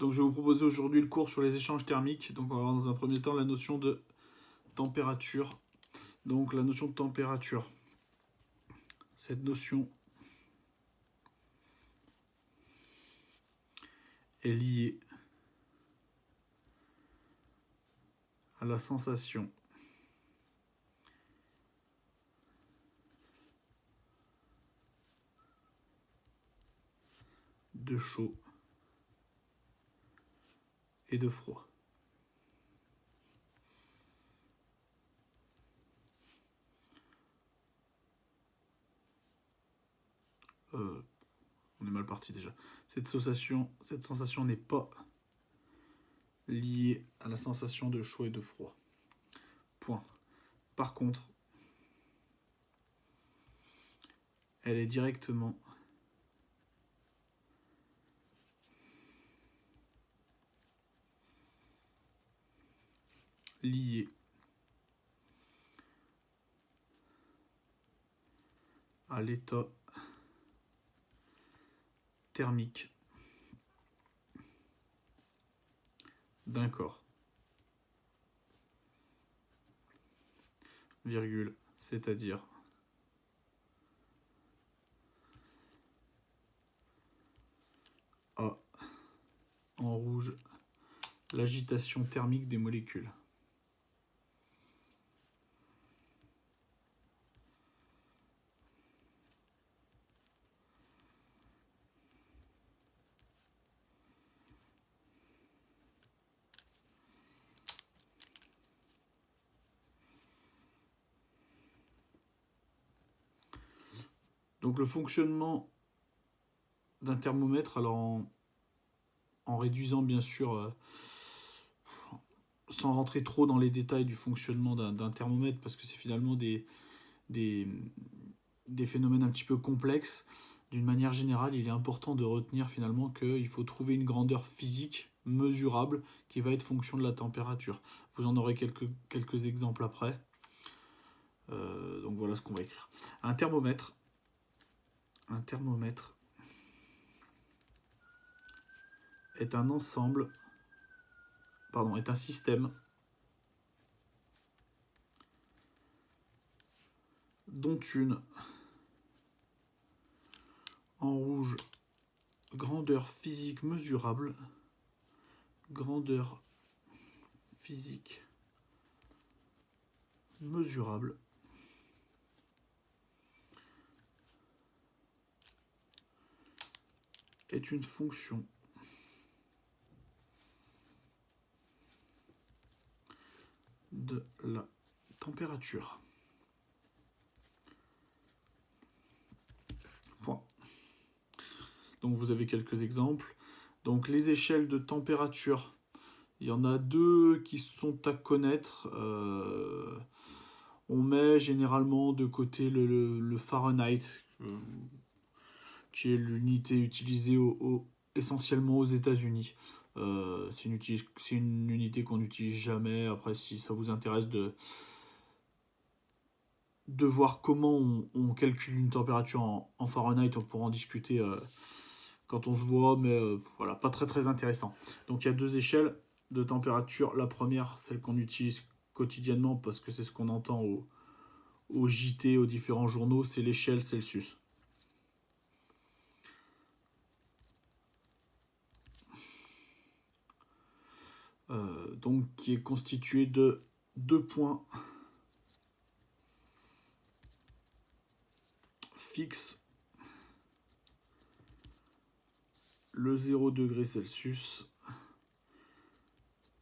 Donc je vais vous proposer aujourd'hui le cours sur les échanges thermiques. Donc on va voir dans un premier temps la notion de température. Donc la notion de température, cette notion est liée à la sensation de chaud et de froid. On est mal parti déjà. Cette sensation n'est pas liée à la sensation de chaud et de froid. Point. Par contre, elle est directement liée à l'état thermique d'un corps, virgule, c'est-à-dire A en rouge, l'agitation thermique des molécules. Donc le fonctionnement d'un thermomètre, alors en réduisant bien sûr, sans rentrer trop dans les détails du fonctionnement d'un thermomètre, parce que c'est finalement des phénomènes un petit peu complexes. D'une manière générale, il est important de retenir finalement qu'il faut trouver une grandeur physique mesurable qui va être fonction de la température. Vous en aurez quelques exemples après. Donc voilà ce qu'on va écrire. Un thermomètre est un système dont une en rouge grandeur physique mesurable est une fonction de la température. Point. Donc vous avez quelques exemples. Donc les échelles de température, il y en a deux qui sont à connaître. On met généralement de côté le Fahrenheit, qui est l'unité utilisée essentiellement aux États-Unis. C'est une unité qu'on n'utilise jamais. Après, si ça vous intéresse de voir comment on calcule une température en Fahrenheit, on pourra en discuter quand on se voit, mais voilà, pas très intéressant. Donc il y a deux échelles de température. La première, celle qu'on utilise quotidiennement, parce que c'est ce qu'on entend au JT, aux différents journaux, c'est l'échelle Celsius. Donc qui est constituée de deux points fixes. Le 0 degré Celsius,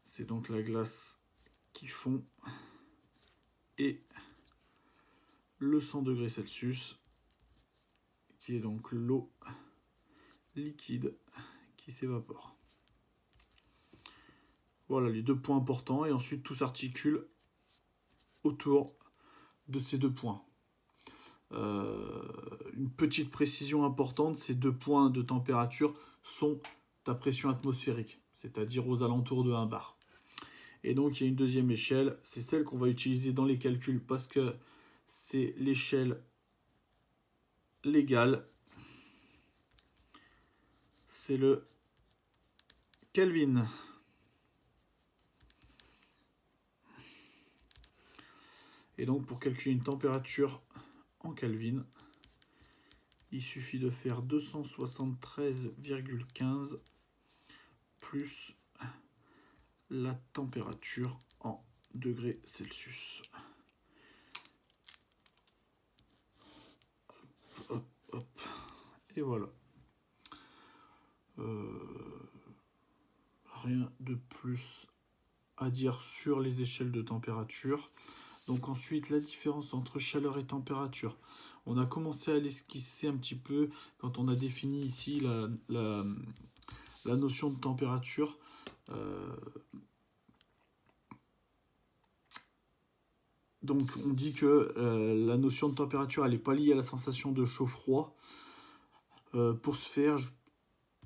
c'est donc la glace qui fond, et le 100 degrés Celsius, qui est donc l'eau liquide qui s'évapore. Voilà les deux points importants, et ensuite tout s'articule autour de ces deux points. Une petite précision importante, ces deux points de température sont à pression atmosphérique, c'est-à-dire aux alentours de 1 bar. Et donc il y a une deuxième échelle, c'est celle qu'on va utiliser dans les calculs parce que c'est l'échelle légale. C'est le Kelvin. Et donc pour calculer une température en Kelvin, il suffit de faire 273,15 plus la température en degrés Celsius. Hop, hop. Et voilà. Rien de plus à dire sur les échelles de température. Donc ensuite, la différence entre chaleur et température. On a commencé à l'esquisser un petit peu quand on a défini ici la notion de température. Donc on dit que la notion de température, elle n'est pas liée à la sensation de chaud-froid. Pour ce faire, je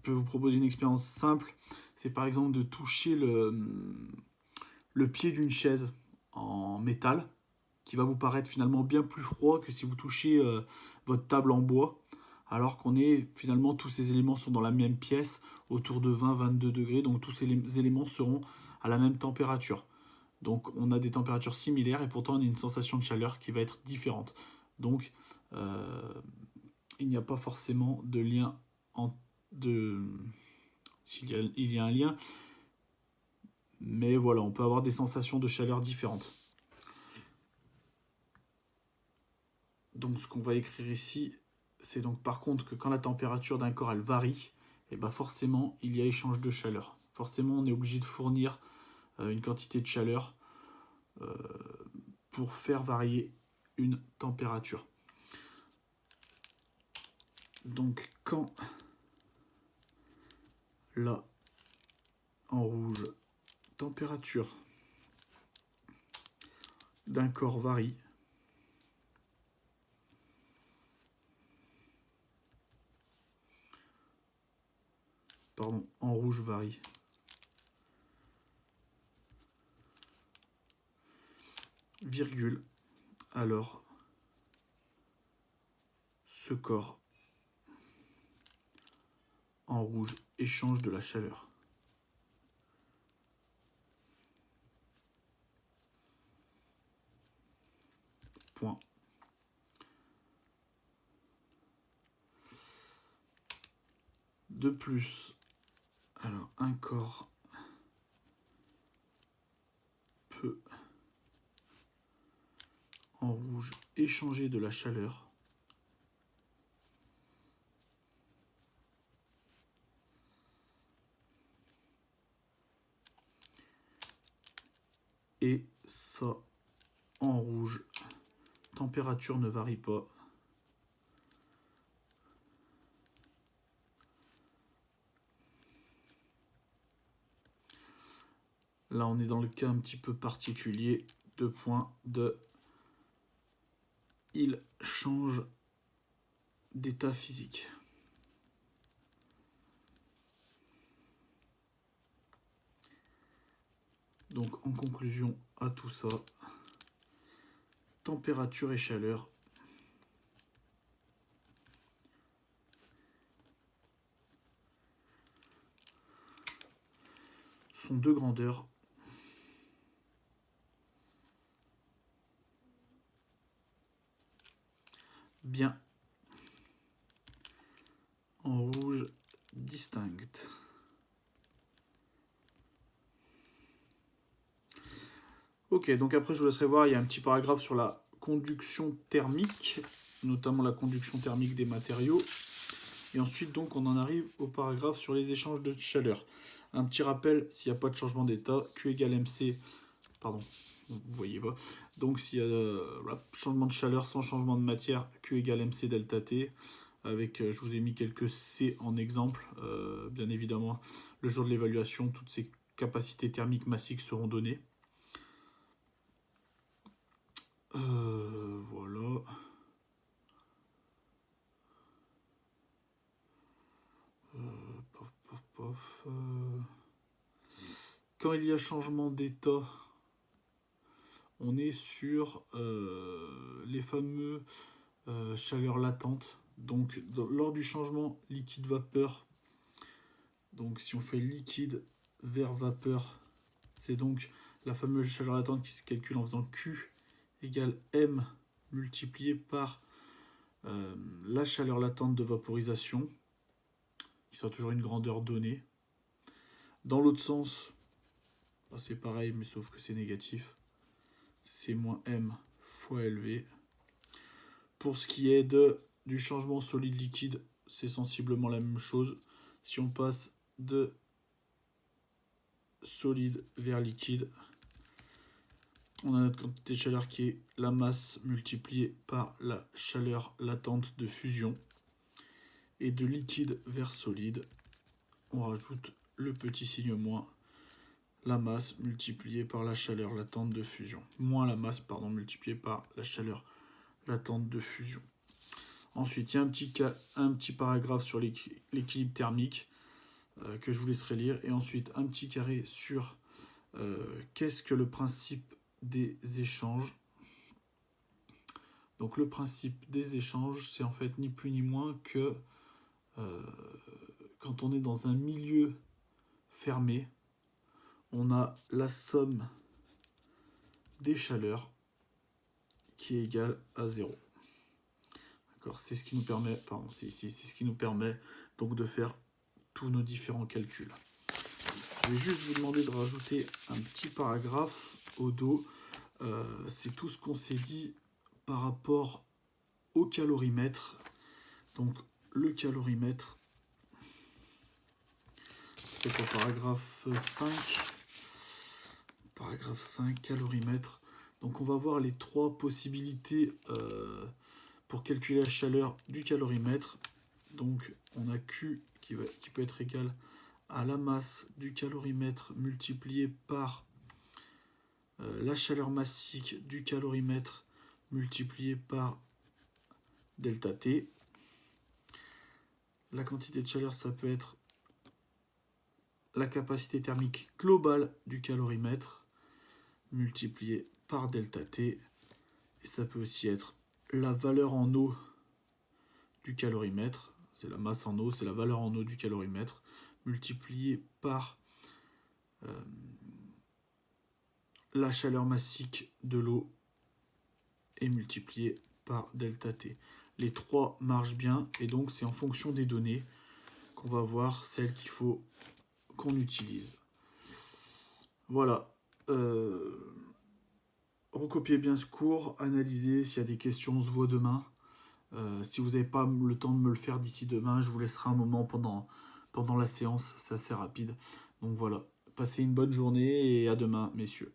peux vous proposer une expérience simple. C'est par exemple de toucher le pied d'une chaise en métal, qui va vous paraître finalement bien plus froid que si vous touchez votre table en bois, alors qu'on est finalement, tous ces éléments sont dans la même pièce, autour de 20-22 degrés, donc tous ces éléments seront à la même température. Donc on a des températures similaires et pourtant on a une sensation de chaleur qui va être différente. Donc il n'y a pas forcément de lien il y a un lien, mais voilà, on peut avoir des sensations de chaleur différentes. Donc ce qu'on va écrire ici, c'est donc par contre que quand la température d'un corps elle varie, et ben forcément il y a échange de chaleur. Forcément on est obligé de fournir une quantité de chaleur pour faire varier une température. Donc quand là en rouge, température d'un corps varie, pardon, en rouge varie, virgule, alors ce corps en rouge échange de la chaleur. Point. De plus, alors un corps peut en rouge échanger de la chaleur et ça en rouge, température ne varie pas. Là, on est dans le cas un petit peu particulier, de points de il change d'état physique. Donc en conclusion à tout ça, température et chaleur sont deux grandeurs bien en rouge distinctes. Ok, donc après je vous laisserai voir, il y a un petit paragraphe sur la conduction thermique, notamment la conduction thermique des matériaux. Et ensuite, donc, on en arrive au paragraphe sur les échanges de chaleur. Un petit rappel, s'il n'y a pas de changement d'état, Q égale MC, pardon, vous voyez pas. Donc, s'il y a changement de chaleur sans changement de matière, Q égale MC delta T. Avec, je vous ai mis quelques C en exemple. Bien évidemment, le jour de l'évaluation, toutes ces capacités thermiques massiques seront données. Voilà. Quand il y a changement d'état, on est sur les fameux chaleurs latentes. Donc, lors du changement liquide-vapeur, donc si on fait liquide vers vapeur, c'est donc la fameuse chaleur latente qui se calcule en faisant Q égale M multiplié par la chaleur latente de vaporisation, qui sera toujours une grandeur donnée. Dans l'autre sens, c'est pareil, mais sauf que c'est négatif. C'est moins M fois LV. Pour ce qui est du changement solide-liquide, c'est sensiblement la même chose. Si on passe de solide vers liquide, on a notre quantité de chaleur qui est la masse multipliée par la chaleur latente de fusion. Et de liquide vers solide, on rajoute le petit signe moins, la masse multipliée par la chaleur latente de fusion. Moins la masse, pardon, multipliée par la chaleur latente de fusion. Ensuite, il y a un petit paragraphe sur l'équilibre thermique que je vous laisserai lire. Et ensuite, un petit carré sur qu'est-ce que le principe des échanges. Donc le principe des échanges, c'est en fait ni plus ni moins que quand on est dans un milieu fermé, on a la somme des chaleurs qui est égale à 0. D'accord, c'est ce qui nous permet, c'est ce qui nous permet donc de faire tous nos différents calculs. Je vais juste vous demander de rajouter un petit paragraphe au dos. C'est tout ce qu'on s'est dit par rapport au calorimètre. Donc le calorimètre, c'est au paragraphe 5. Paragraphe 5, calorimètre. Donc on va voir les trois possibilités pour calculer la chaleur du calorimètre. Donc on a Q qui peut être égal à la masse du calorimètre multiplié par la chaleur massique du calorimètre multiplié par delta T. La quantité de chaleur, ça peut être la capacité thermique globale du calorimètre multiplié par delta T. Et ça peut aussi être la valeur en eau du calorimètre. C'est la masse en eau, c'est la valeur en eau du calorimètre multiplié par la chaleur massique de l'eau et multiplié par delta T. Les trois marchent bien et donc c'est en fonction des données qu'on va voir celles qu'il faut qu'on utilise. Voilà. Recopiez bien ce cours, analysez. S'il y a des questions, on se voit demain. Si vous n'avez pas le temps de me le faire d'ici demain, je vous laisserai un moment pendant la séance. C'est assez rapide. Donc voilà. Passez une bonne journée et à demain, messieurs.